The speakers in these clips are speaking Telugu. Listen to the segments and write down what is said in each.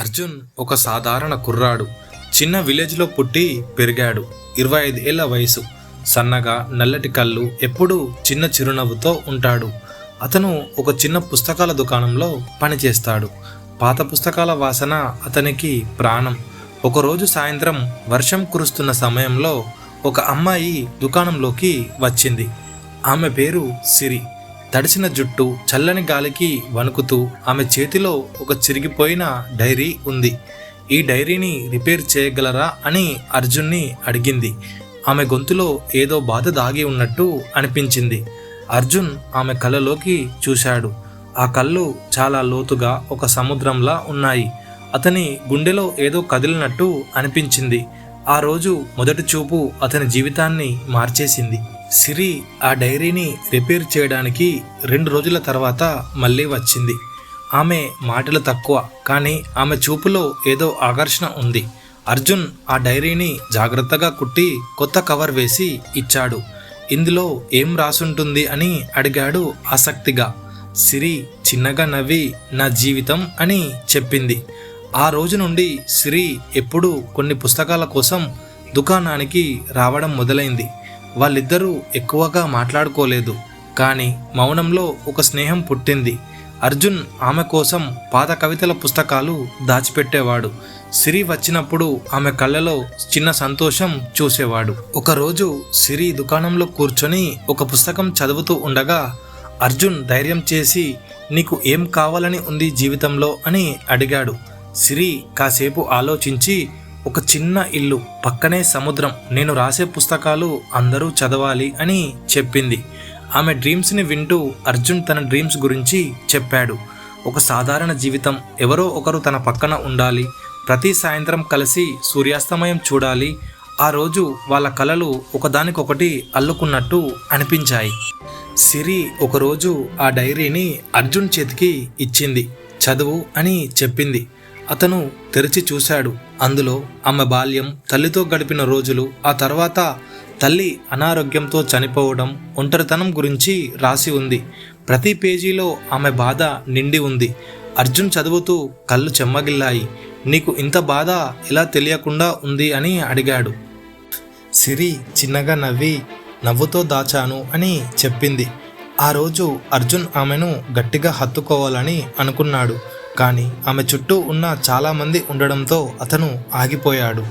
అర్జున్ ఒక సాధారణ కుర్రాడు. చిన్న విలేజ్లో పుట్టి పెరిగాడు. 25 ఏళ్ల వయసు. సన్నగా నల్లటి కళ్ళు, ఎప్పుడూ చిన్న చిరునవ్వుతో ఉంటాడు. అతను ఒక చిన్న పుస్తకాల దుకాణంలో పనిచేస్తాడు. పాత పుస్తకాల వాసన అతనికి ప్రాణం. ఒకరోజు సాయంత్రం వర్షం కురుస్తున్న సమయంలో ఒక అమ్మాయి దుకాణంలోకి వచ్చింది. ఆమె పేరు సిరి. తడిసిన జుట్టు చల్లని గాలికి వణుకుతూ ఆమె చేతిలో ఒక చిరిగిపోయిన డైరీ ఉంది. ఈ డైరీని రిపేర్ చేయగలరా అని అర్జున్ని అడిగింది. ఆమె గొంతులో ఏదో బాధ దాగి ఉన్నట్టు అనిపించింది. అర్జున్ ఆమె కళ్ళలోకి చూశాడు. ఆ కళ్ళు చాలా లోతుగా ఒక సముద్రంలా ఉన్నాయి. అతని గుండెలో ఏదో కదిలినట్టు అనిపించింది. ఆ రోజు మొదటి చూపు అతని జీవితాన్ని మార్చేసింది. సిరి ఆ డైరీని రిపేర్ చేయడానికి 2 రోజుల తర్వాత మళ్ళీ వచ్చింది. ఆమె మాటలు తక్కువ, కానీ ఆమె చూపులో ఏదో ఆకర్షణ ఉంది. అర్జున్ ఆ డైరీని జాగ్రత్తగా కుట్టి కొత్త కవర్ వేసి ఇచ్చాడు. ఇందులో ఏం రాసుంటుంది అని అడిగాడు ఆసక్తిగా. సిరి చిన్నగా నవ్వి నా జీవితం అని చెప్పింది. ఆ రోజు నుండి సిరి ఎప్పుడూ కొన్ని పుస్తకాల కోసం దుకాణానికి రావడం మొదలైంది. వాళ్ళిద్దరూ ఎక్కువగా మాట్లాడుకోలేదు, కానీ మౌనంలో ఒక స్నేహం పుట్టింది. అర్జున్ ఆమె కోసం పాత కవితల పుస్తకాలు దాచిపెట్టేవాడు. సిరి వచ్చినప్పుడు ఆమె కళ్ళలో చిన్న సంతోషం చూసేవాడు. ఒకరోజు సిరి దుకాణంలో కూర్చొని ఒక పుస్తకం చదువుతూ ఉండగా అర్జున్ ధైర్యం చేసి నీకు ఏం కావాలని ఉంది జీవితంలో అని అడిగాడు. సిరి కాసేపు ఆలోచించి ఒక చిన్న ఇల్లు, పక్కనే సముద్రం, నేను రాసే పుస్తకాలు అందరూ చదవాలి అని చెప్పింది. ఆమె డ్రీమ్స్ని వింటూ అర్జున్ తన డ్రీమ్స్ గురించి చెప్పాడు. ఒక సాధారణ జీవితం, ఎవరో ఒకరు తన పక్కన ఉండాలి, ప్రతి సాయంత్రం కలిసి సూర్యాస్తమయం చూడాలి. ఆ రోజు వాళ్ళ కలలు ఒకదానికొకటి అల్లుకున్నట్టు అనిపించాయి. సిరి ఒకరోజు ఆ డైరీని అర్జున్ చేతికి ఇచ్చింది. చదువు అని చెప్పింది. అతను తెరిచి చూశాడు. అందులో ఆమె బాల్యం, తల్లితో గడిపిన రోజులు, ఆ తర్వాత తల్లి అనారోగ్యంతో చనిపోవడం, ఒంటరితనం గురించి రాసి ఉంది. ప్రతి పేజీలో ఆమె బాధ నిండి ఉంది. అర్జున్ చదువుతూ కళ్ళు చెమ్మగిల్లాయి. నీకు ఇంత బాధ ఎలా తెలియకుండా ఉంది అని అడిగాడు. సిరి చిన్నగా నవ్వి నవ్వుతో దాచాను అని చెప్పింది. ఆ రోజు అర్జున్ ఆమెను గట్టిగా హత్తుకోవాలని అనుకున్నాడు, కానీ ఆమె చుట్టూ ఉన్న చాలామంది ఉండడంతో అతను ఆగిపోయాడు.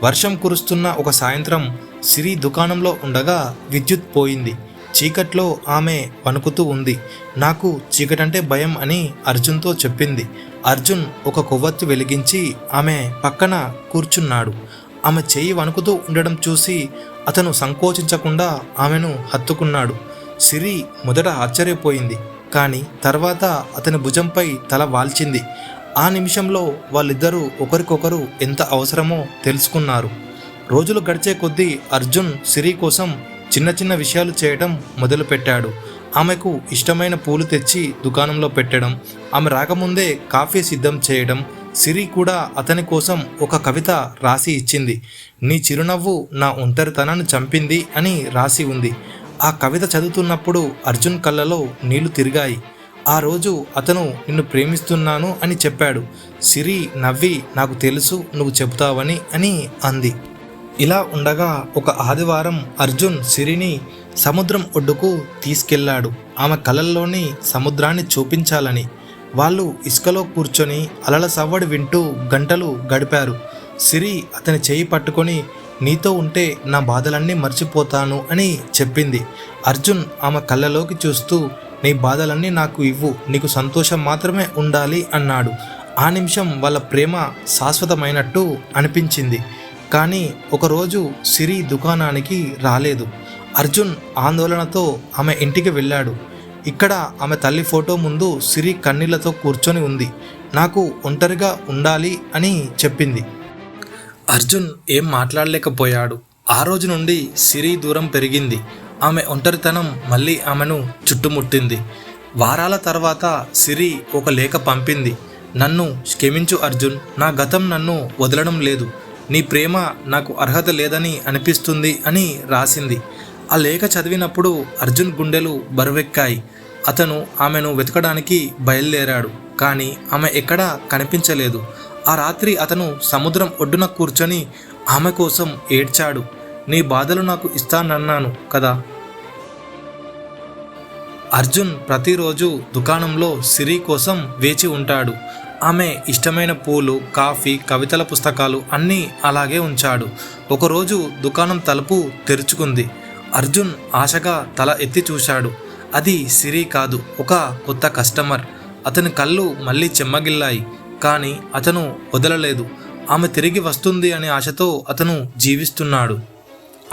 వర్షం కురుస్తున్న ఒక సాయంత్రం సిరి దుకాణంలో ఉండగా విద్యుత్ పోయింది. చీకట్లో ఆమె వణుకుతూ ఉంది. నాకు చీకటంటే భయం అని అర్జున్తో చెప్పింది. అర్జున్ ఒక కొవ్వొత్తి వెలిగించి ఆమె పక్కన కూర్చున్నాడు. ఆమె చెయ్యి వణుకుతూ ఉండడం చూసి అతను సంకోచించకుండా ఆమెను హత్తుకున్నాడు. సిరి మొదట ఆశ్చర్యపోయింది, కానీ తర్వాత అతని భుజంపై తల వాల్చింది. ఆ నిమిషంలో వాళ్ళిద్దరూ ఒకరికొకరు ఎంత అవసరమో తెలుసుకున్నారు. రోజులు గడిచే కొద్దీ అర్జున్ సిరి కోసం చిన్న చిన్న విషయాలు చేయడం మొదలుపెట్టాడు. ఆమెకు ఇష్టమైన పూలు తెచ్చి దుకాణంలో పెట్టడం, ఆమె రాకముందే కాఫీ సిద్ధం చేయడం. సిరి కూడా అతని కోసం ఒక కవిత రాసి ఇచ్చింది. నీ చిరునవ్వు నా ఒంటరితనాన్ని చంపింది అని రాసి ఉంది. ఆ కవిత చదువుతున్నప్పుడు అర్జున్ కళ్ళలో నీళ్లు తిరిగాయి. ఆ రోజు అతను నిన్ను ప్రేమిస్తున్నాను అని చెప్పాడు. సిరి నవ్వి నాకు తెలుసు నువ్వు చెబుతావని అని అంది. ఇలా ఉండగా ఒక ఆదివారం అర్జున్ సిరిని సముద్రం ఒడ్డుకు తీసుకెళ్లాడు. ఆమె కళ్ళల్లోని సముద్రాన్ని చూపించాలని. వాళ్ళు ఇసుకలో కూర్చొని అలల సవ్వడి వింటూ గంటలు గడిపారు. సిరి అతని చేయి పట్టుకొని నీతో ఉంటే నా బాధలన్నీ మర్చిపోతాను అని చెప్పింది. అర్జున్ ఆమె కళ్ళలోకి చూస్తూ నీ బాధలన్నీ నాకు ఇవ్వు, నీకు సంతోషం మాత్రమే ఉండాలి అన్నాడు. ఆ నిమిషం వాళ్ళ ప్రేమ శాశ్వతమైనట్టు అనిపించింది. కానీ ఒకరోజు సిరి దుకాణానికి రాలేదు. అర్జున్ ఆందోళనతో ఆమె ఇంటికి వెళ్ళాడు. ఇక్కడ ఆమె తల్లి ఫోటో ముందు సిరి కన్నీళ్లతో కూర్చొని ఉంది. నాకు ఒంటరిగా ఉండాలి అని చెప్పింది. అర్జున్ ఏం మాట్లాడలేకపోయాడు. ఆ రోజు నుండి సిరి దూరం పెరిగింది. ఆమె ఒంటరితనం మళ్ళీ ఆమెను చుట్టుముట్టింది. వారాల తర్వాత సిరి ఒక లేఖ పంపింది. నన్ను క్షమించు అర్జున్, నా గతం నన్ను వదలడం లేదు. నీ ప్రేమ నాకు అర్హత లేదని అనిపిస్తుంది అని రాసింది. ఆ లేఖ చదివినప్పుడు అర్జున్ గుండెలు బరువెక్కాయి. అతను ఆమెను వెతకడానికి బయలుదేరాడు, కానీ ఆమె ఎక్కడా కనిపించలేదు. ఆ రాత్రి అతను సముద్రం ఒడ్డున కూర్చొని ఆమె కోసం ఏడ్చాడు. నీ బాధలు నాకు ఇస్తానన్నాను కదా. అర్జున్ ప్రతిరోజు దుకాణంలో సిరి కోసం వేచి ఉంటాడు. ఆమె ఇష్టమైన పూలు, కాఫీ, కవితల పుస్తకాలు అన్నీ అలాగే ఉంచాడు. ఒకరోజు దుకాణం తలుపు తెరుచుకుంది. అర్జున్ ఆశగా తల ఎత్తి చూశాడు. అది సిరి కాదు, ఒక కొత్త కస్టమర్. అతని కళ్ళు మళ్ళీ చెమ్మగిల్లాయి. కానీ అతను వదలలేదు. ఆమె తిరిగి వస్తుంది అనే ఆశతో అతను జీవిస్తున్నాడు.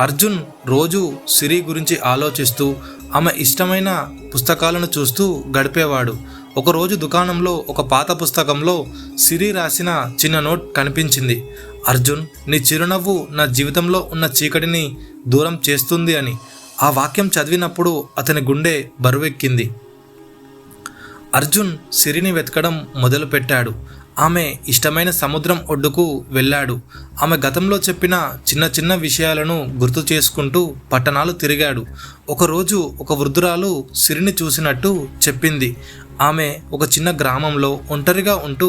అర్జున్ రోజు సిరి గురించి ఆలోచిస్తూ ఆమె ఇష్టమైన పుస్తకాలను చూస్తూ గడిపేవాడు. ఒకరోజు దుకాణంలో ఒక పాత పుస్తకంలో సిరి రాసిన చిన్న నోట్ కనిపించింది. అర్జున్, నీ చిరునవ్వు నా జీవితంలో ఉన్న చీకటిని దూరం చేస్తుంది అని. ఆ వాక్యం చదివినప్పుడు అతని గుండె బరువెక్కింది. అర్జున్ సిరిని వెతకడం మొదలుపెట్టాడు. ఆమె ఇష్టమైన సముద్రం ఒడ్డుకు వెళ్ళాడు. ఆమె గతంలో చెప్పిన చిన్న చిన్న విషయాలను గుర్తు చేసుకుంటూ పట్టణాలు తిరిగాడు. ఒకరోజు ఒక వృద్ధురాలు సిరిని చూసినట్టు చెప్పింది. ఆమె ఒక చిన్న గ్రామంలో ఒంటరిగా ఉంటూ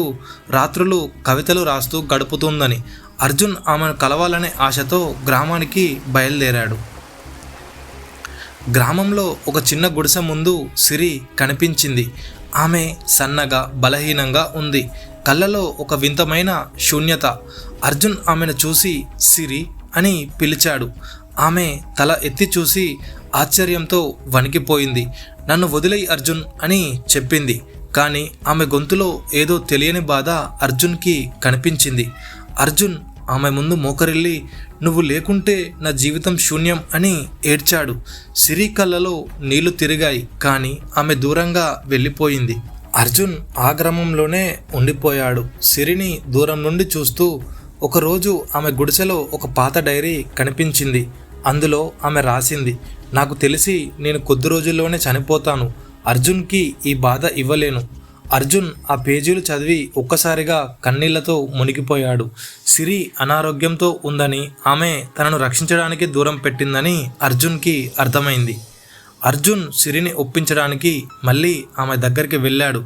రాత్రులు కవితలు రాస్తూ గడుపుతుందని. అర్జున్ ఆమెను కలవాలనే ఆశతో గ్రామానికి బయలుదేరాడు. గ్రామంలో ఒక చిన్న గుడిసె ముందు సిరి కనిపించింది. ఆమె సన్నగా, బలహీనంగా ఉంది. కళ్ళలో ఒక వింతమైన శూన్యత. అర్జున్ ఆమెను చూసి సిరి అని పిలిచాడు. ఆమె తల ఎత్తి చూసి ఆశ్చర్యంతో వణికిపోయింది. నన్ను వదిలేయ్ అర్జున్ అని చెప్పింది. కానీ ఆమె గొంతులో ఏదో తెలియని బాధ అర్జున్కి కనిపించింది. అర్జున్ ఆమె ముందు మోకరిల్లి, నువ్వు లేకుంటే నా జీవితం శూన్యం అని ఏడ్చాడు. సిరి కళ్ళలో నీళ్లు తిరిగాయి. కానీ ఆమె దూరంగా వెళ్ళిపోయింది. అర్జున్ ఆ గ్రామంలోనే ఉండిపోయాడు, సిరిని దూరం నుండి చూస్తూ. ఒకరోజు ఆమె గుడిసెలో ఒక పాత డైరీ కనిపించింది. అందులో ఆమె రాసింది, నాకు తెలిసి నేను కొద్ది రోజుల్లోనే చనిపోతాను. అర్జున్కి ఈ బాధ ఇవ్వలేను. అర్జున్ ఆ పేజీలు చదివి ఒక్కసారిగా కన్నీళ్లతో మునిగిపోయాడు. సిరి అనారోగ్యంతో ఉందని, ఆమె తనను రక్షించడానికి దూరం పెట్టిందని అర్జున్కి అర్థమైంది. అర్జున్ సిరిని ఒప్పించడానికి మళ్ళీ ఆమె దగ్గరికి వెళ్ళాడు.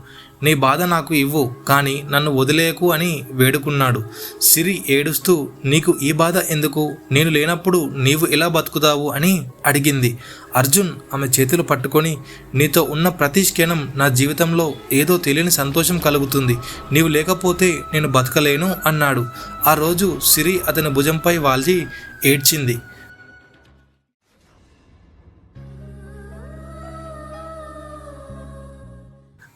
నీ బాధ నాకు ఇవ్వు, కానీ నన్ను వదిలేయకు అని వేడుకున్నాడు. సిరి ఏడుస్తూ, నీకు ఈ బాధ ఎందుకు? నేను లేనప్పుడు నీవు ఎలా బతుకుతావు అని అడిగింది. అర్జున్ ఆమె చేతులు పట్టుకొని, నీతో ఉన్న ప్రతి క్షణం నా జీవితంలో ఏదో తెలియని సంతోషం కలుగుతుంది. నీవు లేకపోతే నేను బతకలేను అన్నాడు. ఆ రోజు సిరి అతని భుజంపై వాల్చి ఏడ్చింది.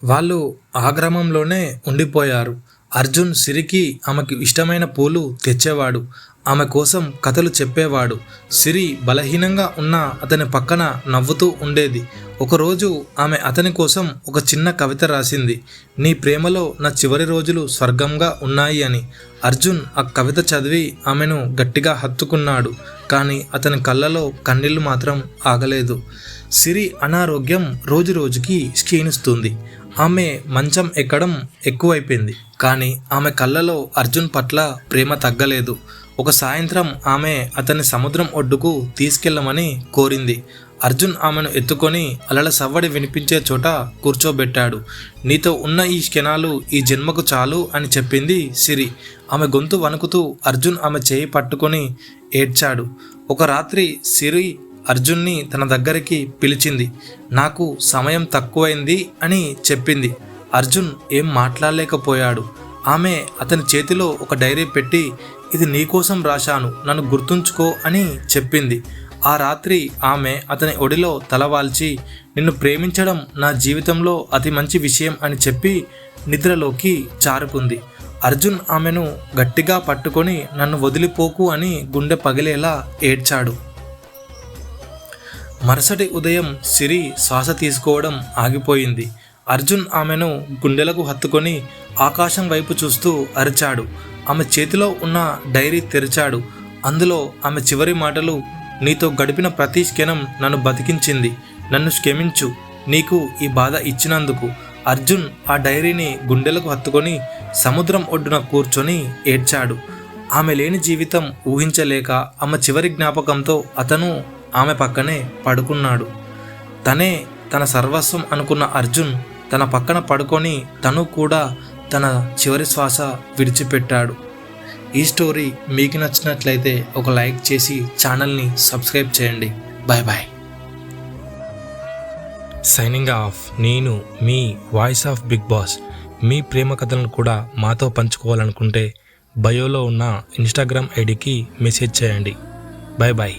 వాళ్ళు ఆ గ్రామంలోనే ఉండిపోయారు. అర్జున్ సిరికి ఆమెకు ఇష్టమైన పూలు తెచ్చేవాడు. ఆమె కోసం కథలు చెప్పేవాడు. సిరి బలహీనంగా ఉన్న అతని పక్కన నవ్వుతూ ఉండేది. ఒకరోజు ఆమె అతని కోసం ఒక చిన్న కవిత రాసింది. నీ ప్రేమలో నా చివరి రోజులు స్వర్గంగా ఉన్నాయి అని. అర్జున్ ఆ కవిత చదివి ఆమెను గట్టిగా హత్తుకున్నాడు. కానీ అతని కళ్ళలో కన్నీళ్లు మాత్రం ఆగలేదు. సిరి అనారోగ్యం రోజు రోజుకి క్షీణిస్తుంది. ఆమె మంచం ఎక్కడం ఎక్కువైపోయింది. కానీ ఆమె కళ్ళలో అర్జున్ పట్ల ప్రేమ తగ్గలేదు. ఒక సాయంత్రం ఆమె అతన్ని సముద్రం ఒడ్డుకు తీసుకెళ్లమని కోరింది. అర్జున్ ఆమెను ఎత్తుకొని అలల సవ్వడి వినిపించే చోట కూర్చోబెట్టాడు. నీతో ఉన్న ఈ క్షణాలు ఈ జన్మకు చాలు అని చెప్పింది సిరి. ఆమె గొంతు వణుకుతూ అర్జున్ ఆమె చేయి పట్టుకొని ఏడ్చాడు. ఒక రాత్రి సిరి అర్జున్ని తన దగ్గరికి పిలిచింది. నాకు సమయం తక్కువైంది అని చెప్పింది. అర్జున్ ఏం మాట్లాడలేకపోయాడు. ఆమె అతని చేతిలో ఒక డైరీ పెట్టి, ఇది నీకోసం రాశాను, నన్ను గుర్తుంచుకో అని చెప్పింది. ఆ రాత్రి ఆమె అతని ఒడిలో తలవాల్చి, నిన్ను ప్రేమించడం నా జీవితంలో అతి మంచి విషయం అని చెప్పి నిద్రలోకి జారుకుంది. అర్జున్ ఆమెను గట్టిగా పట్టుకొని, నన్ను వదిలిపోకు అని గుండె పగిలేలా ఏడ్చాడు. మరుసటి ఉదయం సిరి శ్వాస తీసుకోవడం ఆగిపోయింది. అర్జున్ ఆమెను గుండెలకు హత్తుకొని ఆకాశం వైపు చూస్తూ అరిచాడు. ఆమె చేతిలో ఉన్న డైరీ తెరిచాడు. అందులో ఆమె చివరి మాటలు, నీతో గడిపిన ప్రతి క్షణం నన్ను బతికించింది. నన్ను క్షమించు, నీకు ఈ బాధ ఇచ్చినందుకు. అర్జున్ ఆ డైరీని గుండెలకు హత్తుకొని సముద్రం ఒడ్డున కూర్చొని ఏడ్చాడు. ఆమె లేని జీవితం ఊహించలేక ఆమె చివరి జ్ఞాపకంతో అతను ఆమె పక్కనే పడుకున్నాడు. తనే తన సర్వస్వం అనుకున్న అర్జున్ తన పక్కన పడుకొని తను కూడా తన చివరి శ్వాస విడిచిపెట్టాడు. ఈ స్టోరీ మీకు నచ్చినట్లయితే ఒక లైక్ చేసి ఛానల్ని సబ్స్క్రైబ్ చేయండి. Bye bye. Signing off. నేను మీ వాయిస్ ఆఫ్ బిగ్ బాస్. మీ ప్రేమ కథలను కూడా మాతో పంచుకోవాలనుకుంటే బయోలో ఉన్న ఇన్స్టాగ్రామ్ ఐడికి మెసేజ్ చేయండి. Bye bye.